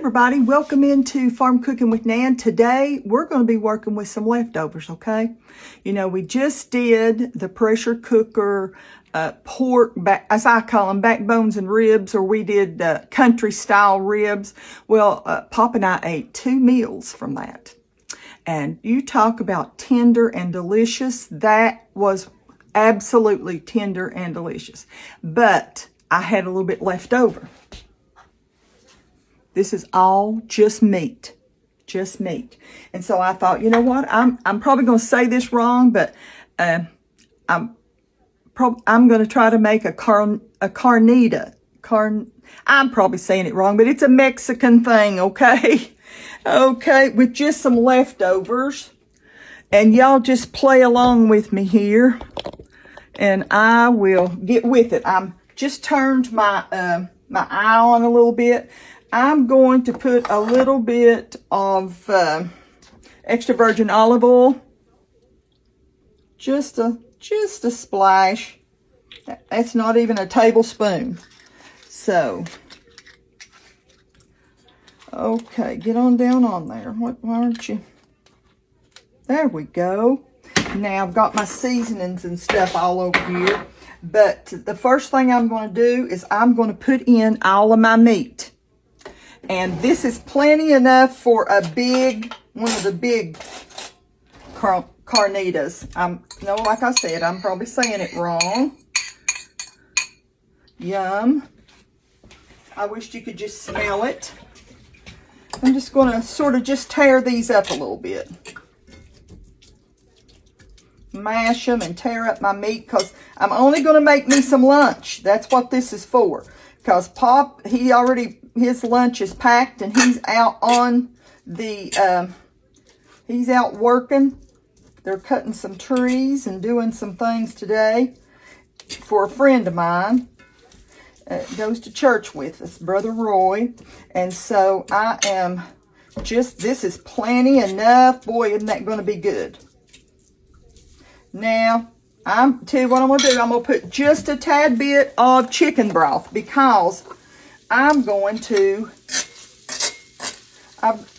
everybody, welcome into Farm Cooking with Nan. Today we're going to be working with some leftovers, okay? You know, we just did the pressure cooker pork, as I call them, backbones and ribs, or we did country style ribs. Well, Pop and I ate 2 meals from that. And you talk about tender and delicious. That was absolutely tender and delicious. But I had a little bit left over. This is all just meat. Just meat. And so I thought, you know what? I'm probably going to say this wrong, but I'm going to try to make a carnita. I'm probably saying it wrong, but it's a Mexican thing, okay? Okay, with just some leftovers. And y'all just play along with me here. And I will get with it. I'm just turned my my eye on a little bit. I'm going to put a little bit of extra virgin olive oil. Just a splash. That's not even a tablespoon. So, okay, get on down on there. Why aren't you? There we go. Now I've got my seasonings and stuff all over here. But the first thing I'm going to do is I'm going to put in all of my meat. And this is plenty enough for a big, one of the big carnitas. No, like I said, I'm probably saying it wrong. Yum. I wish you could just smell it. I'm just going to sort of just tear these up a little bit. Mash them and tear up my meat because I'm only going to make me some lunch. That's what this is for. Because Pop, his lunch is packed and he's out on the, he's out working. They're cutting some trees and doing some things today for a friend of mine. Goes to church with us, Brother Roy. And so I am this is plenty enough. Boy, isn't that going to be good. Now, tell you what I'm going to do. I'm going to put just a tad bit of chicken broth because I'm going to,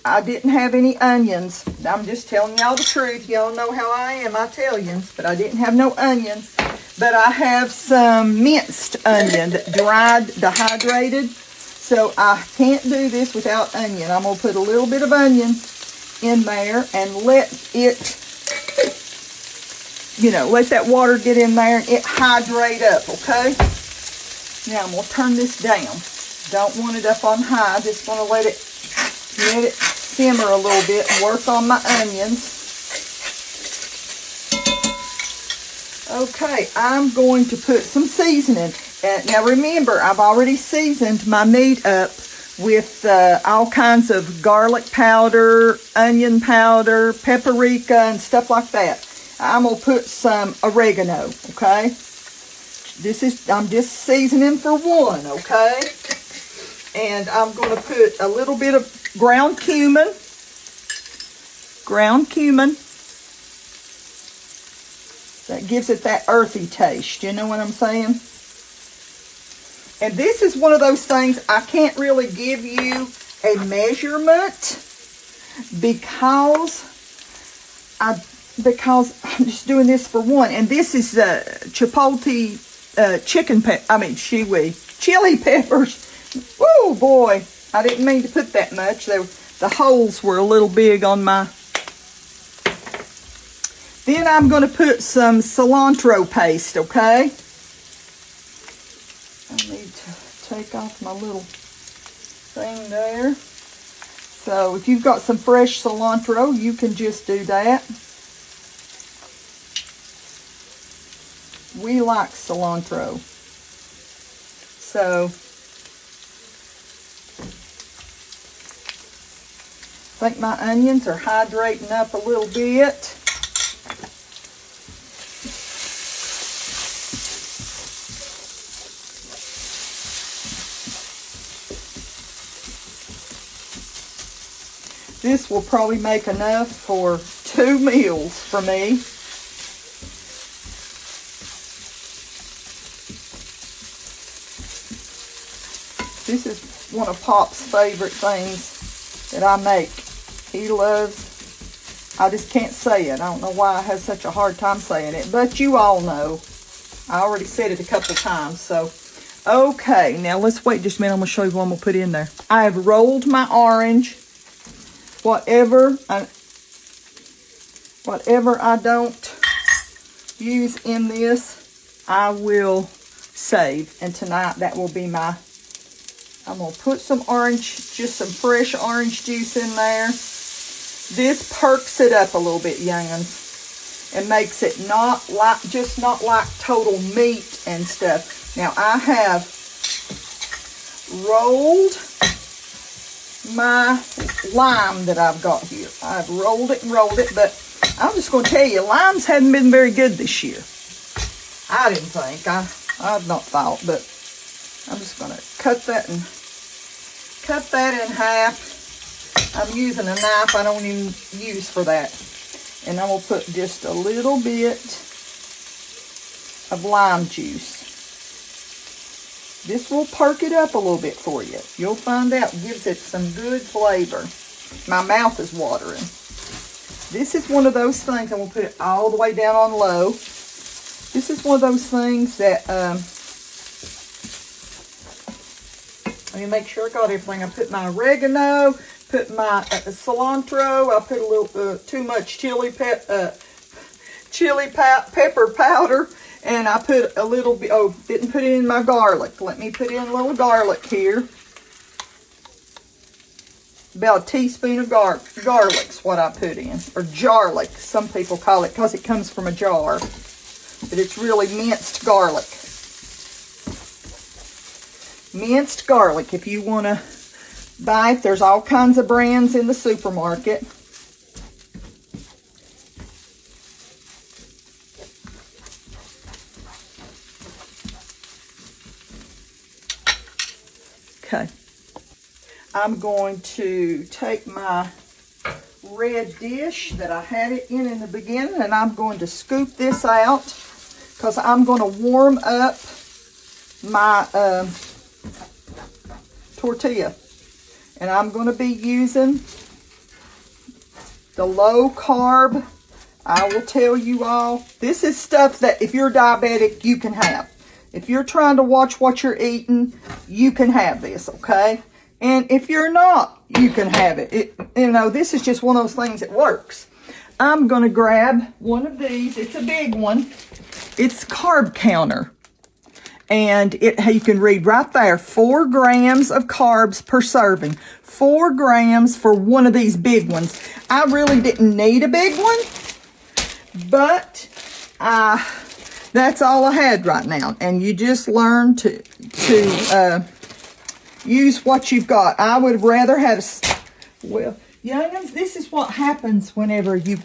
I didn't have any onions. I'm just telling y'all the truth. Y'all know how I am, Italians, but I didn't have no onions. But I have some minced onion, dried, dehydrated. So I can't do this without onion. I'm going to put a little bit of onion in there and let it, let that water get in there and it hydrate up, okay? Now I'm going to turn this down. Don't want it up on high. Just want to let it simmer a little bit and work on my onions. Okay, I'm going to put some seasoning. Now remember, I've already seasoned my meat up with all kinds of garlic powder, onion powder, paprika, and stuff like that. I'm going to put some oregano, okay? I'm just seasoning for one, okay? And I'm going to put a little bit of ground cumin. That gives it that earthy taste. You know what I'm saying? And this is one of those things I can't really give you a measurement because I'm just doing this for one. And this is chipotle chili peppers. Oh boy, I didn't mean to put that much. The holes were a little big on my. Then I'm going to put some cilantro paste, okay? I need to take off my little thing there. So if you've got some fresh cilantro, you can just do that. We like cilantro. So I think my onions are hydrating up a little bit. This will probably make enough for 2 meals for me. one of Pop's favorite things that I make. He loves, I just can't say it. I don't know why I have such a hard time saying it, but you all know. I already said it a couple times, so. Okay, now let's wait just a minute. I'm going to show you what I'm going to put in there. I have rolled my orange. Whatever I don't use in this, I will save. And tonight, that will be my, I'm going to put some orange, just some fresh orange juice in there. This perks it up a little bit, young'uns, and makes it not like total meat and stuff. Now, I have rolled my lime that I've got here. I've rolled it and rolled it, but I'm just going to tell you, limes hadn't been very good this year. I didn't think. I've not thought, but I'm just going to cut that in half. I'm using a knife I don't even use for that. And I'm going to put just a little bit of lime juice. This will perk it up a little bit for you. You'll find out. It gives it some good flavor. My mouth is watering. This is one of those things. I'm going to put it all the way down on low. This is one of those things that, let me make sure I got everything. I put my oregano, put my cilantro. I put a little too much chili pepper powder. And I put a little bit, didn't put in my garlic. Let me put in a little garlic here. About a teaspoon of garlic's what I put in. Or jarlic, some people call it, because it comes from a jar. But it's really minced garlic. Minced garlic, if you want to buy it, there's all kinds of brands in the supermarket. Okay, I'm going to take my red dish that I had it in the beginning, and I'm going to scoop this out because I'm going to warm up my tortilla. And I'm going to be using the low carb. I will tell you all, this is stuff that if you're diabetic, you can have. If you're trying to watch what you're eating, you can have this, okay? And if you're not, you can have it. This is just one of those things that works. I'm going to grab one of these. It's a big one. It's Carb Counter. And you can read right there, 4 grams of carbs per serving. 4 grams for one of these big ones. I really didn't need a big one, but that's all I had right now. And you just learn to use what you've got. I would rather have, well, youngins, this is what happens whenever you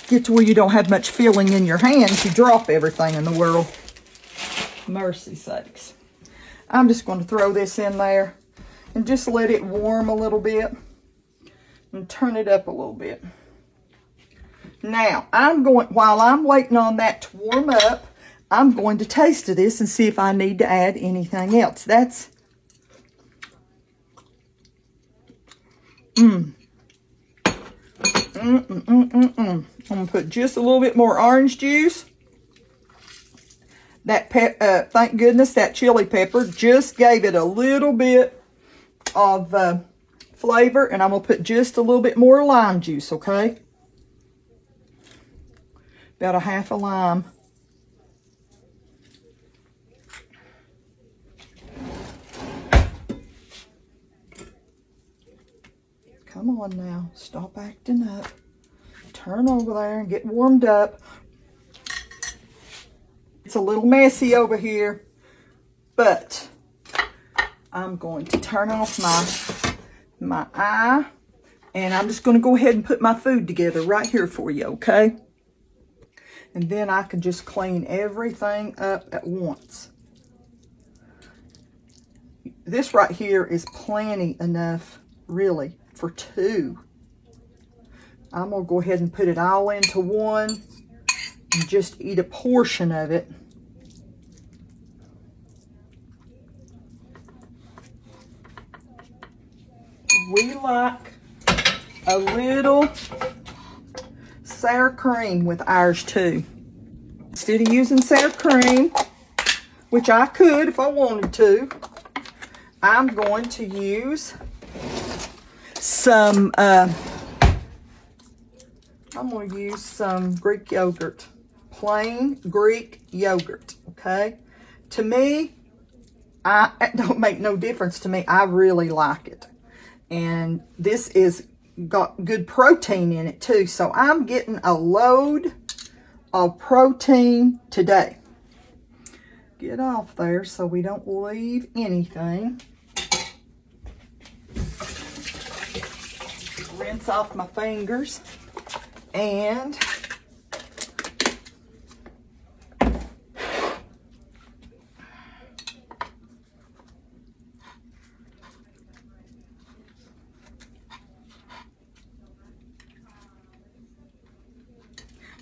get to where you don't have much feeling in your hands. You drop everything in the world. Mercy sakes. I'm just going to throw this in there and just let it warm a little bit and turn it up a little bit. Now, while I'm waiting on that to warm up, I'm going to taste of this and see if I need to add anything else. I'm going to put just a little bit more orange juice. Thank goodness that chili pepper just gave it a little bit of flavor. And I'm going to put just a little bit more lime juice, okay? About a half a lime. Come on now, stop acting up. Turn over there and get warmed up. It's a little messy over here, but I'm going to turn off my eye, and I'm just going to go ahead and put my food together right here for you, okay? And then I can just clean everything up at once. This right here is plenty enough, really, for 2. I'm going to go ahead and put it all into one and just eat a portion of it. we like a little sour cream with ours too. Instead of using sour cream, which I could if I wanted to, I'm going to use some Greek yogurt. Plain Greek yogurt, okay? To me, it don't make no difference to me. I really like it. And this is got good protein in it too. So I'm getting a load of protein today. Get off there so we don't leave anything. Rinse off my fingers. And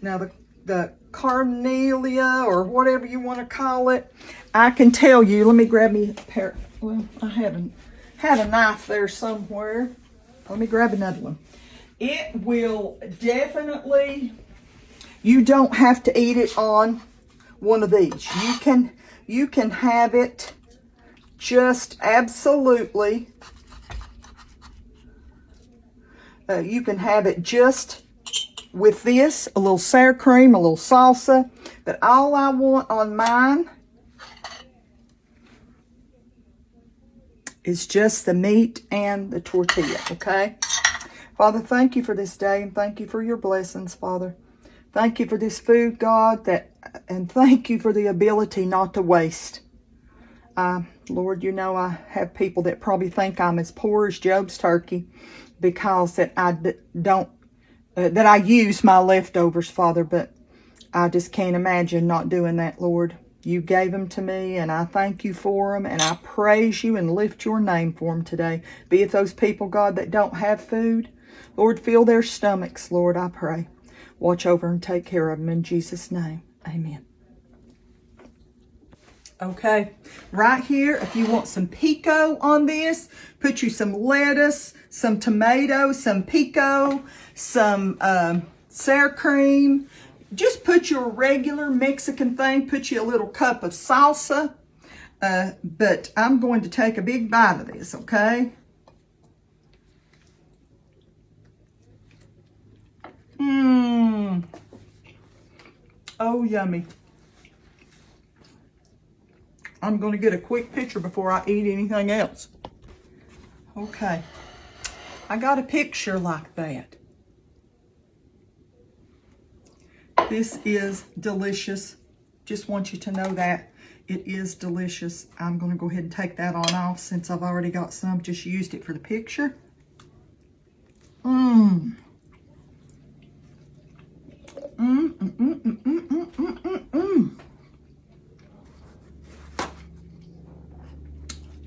now the carnelia, or whatever you want to call it, I can tell you, let me grab me a pair. Well, I haven't had a knife there somewhere. Let me grab another one. It will definitely, you don't have to eat it on one of these. You can have it just absolutely, you can have it just with this, a little sour cream, a little salsa, but all I want on mine is just the meat and the tortilla, okay? Father, thank you for this day, and thank you for your blessings, Father. Thank you for this food, God, and thank you for the ability not to waste. Lord, you know I have people that probably think I'm as poor as Job's turkey because that I use my leftovers, Father, but I just can't imagine not doing that, Lord. You gave them to me, and I thank you for them, and I praise you and lift your name for them today. Be it those people, God, that don't have food, Lord, fill their stomachs, Lord, I pray. Watch over and take care of them in Jesus' name. Amen. Okay, right here, if you want some pico on this, put you some lettuce, some tomato, some pico, some sour cream. Just put your regular Mexican thing. Put you a little cup of salsa. But I'm going to take a big bite of this, okay? Oh, yummy. I'm going to get a quick picture before I eat anything else. Okay. I got a picture like that. This is delicious. Just want you to know that it is delicious. I'm going to go ahead and take that on off since I've already got some. Just used it for the picture.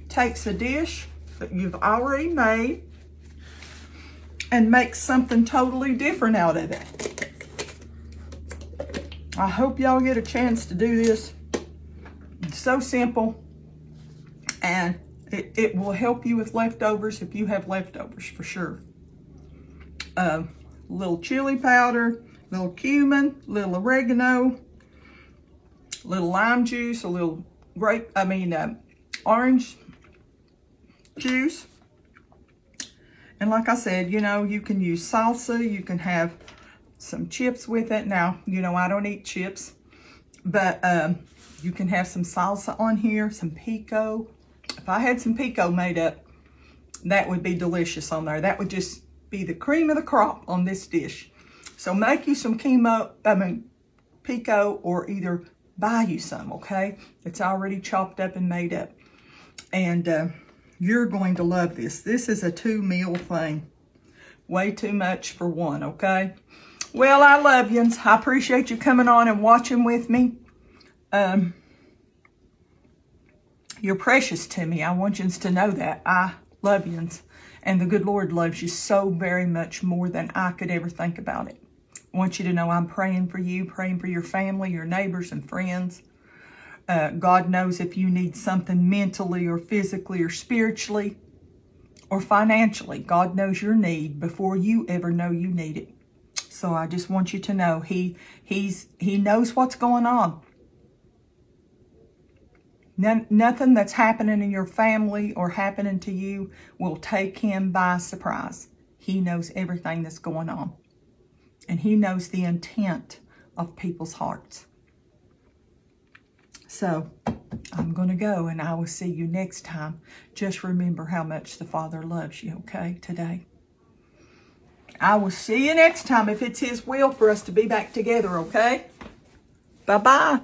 Takes a dish that you've already made and makes something totally different out of it. I hope y'all get a chance to do this. It's so simple, and it will help you with leftovers if you have leftovers, for sure. A little chili powder, little cumin, little oregano, little lime juice, a little orange juice. And like I said, you know, you can use salsa, you can have some chips with it. Now, you know, I don't eat chips, but you can have some salsa on here, some pico. If I had some pico made up, that would be delicious on there. That would just be the cream of the crop on this dish. So make you some pico, or either buy you some, okay? It's already chopped up and made up. And you're going to love this. This is a 2-meal thing. Way too much for one, okay? Well, I love yous. I appreciate you coming on and watching with me. You're precious to me. I want yous to know that. I love yous. And the good Lord loves you so very much more than I could ever think about it. I want you to know I'm praying for you, praying for your family, your neighbors and friends. God knows if you need something mentally or physically or spiritually, or financially. God knows your need before you ever know you need it. So I just want you to know He knows what's going on. Nothing that's happening in your family or happening to you will take Him by surprise. He knows everything that's going on. And He knows the intent of people's hearts. So I'm going to go, and I will see you next time. Just remember how much the Father loves you, okay, today. I will see you next time if it's His will for us to be back together, okay? Bye-bye.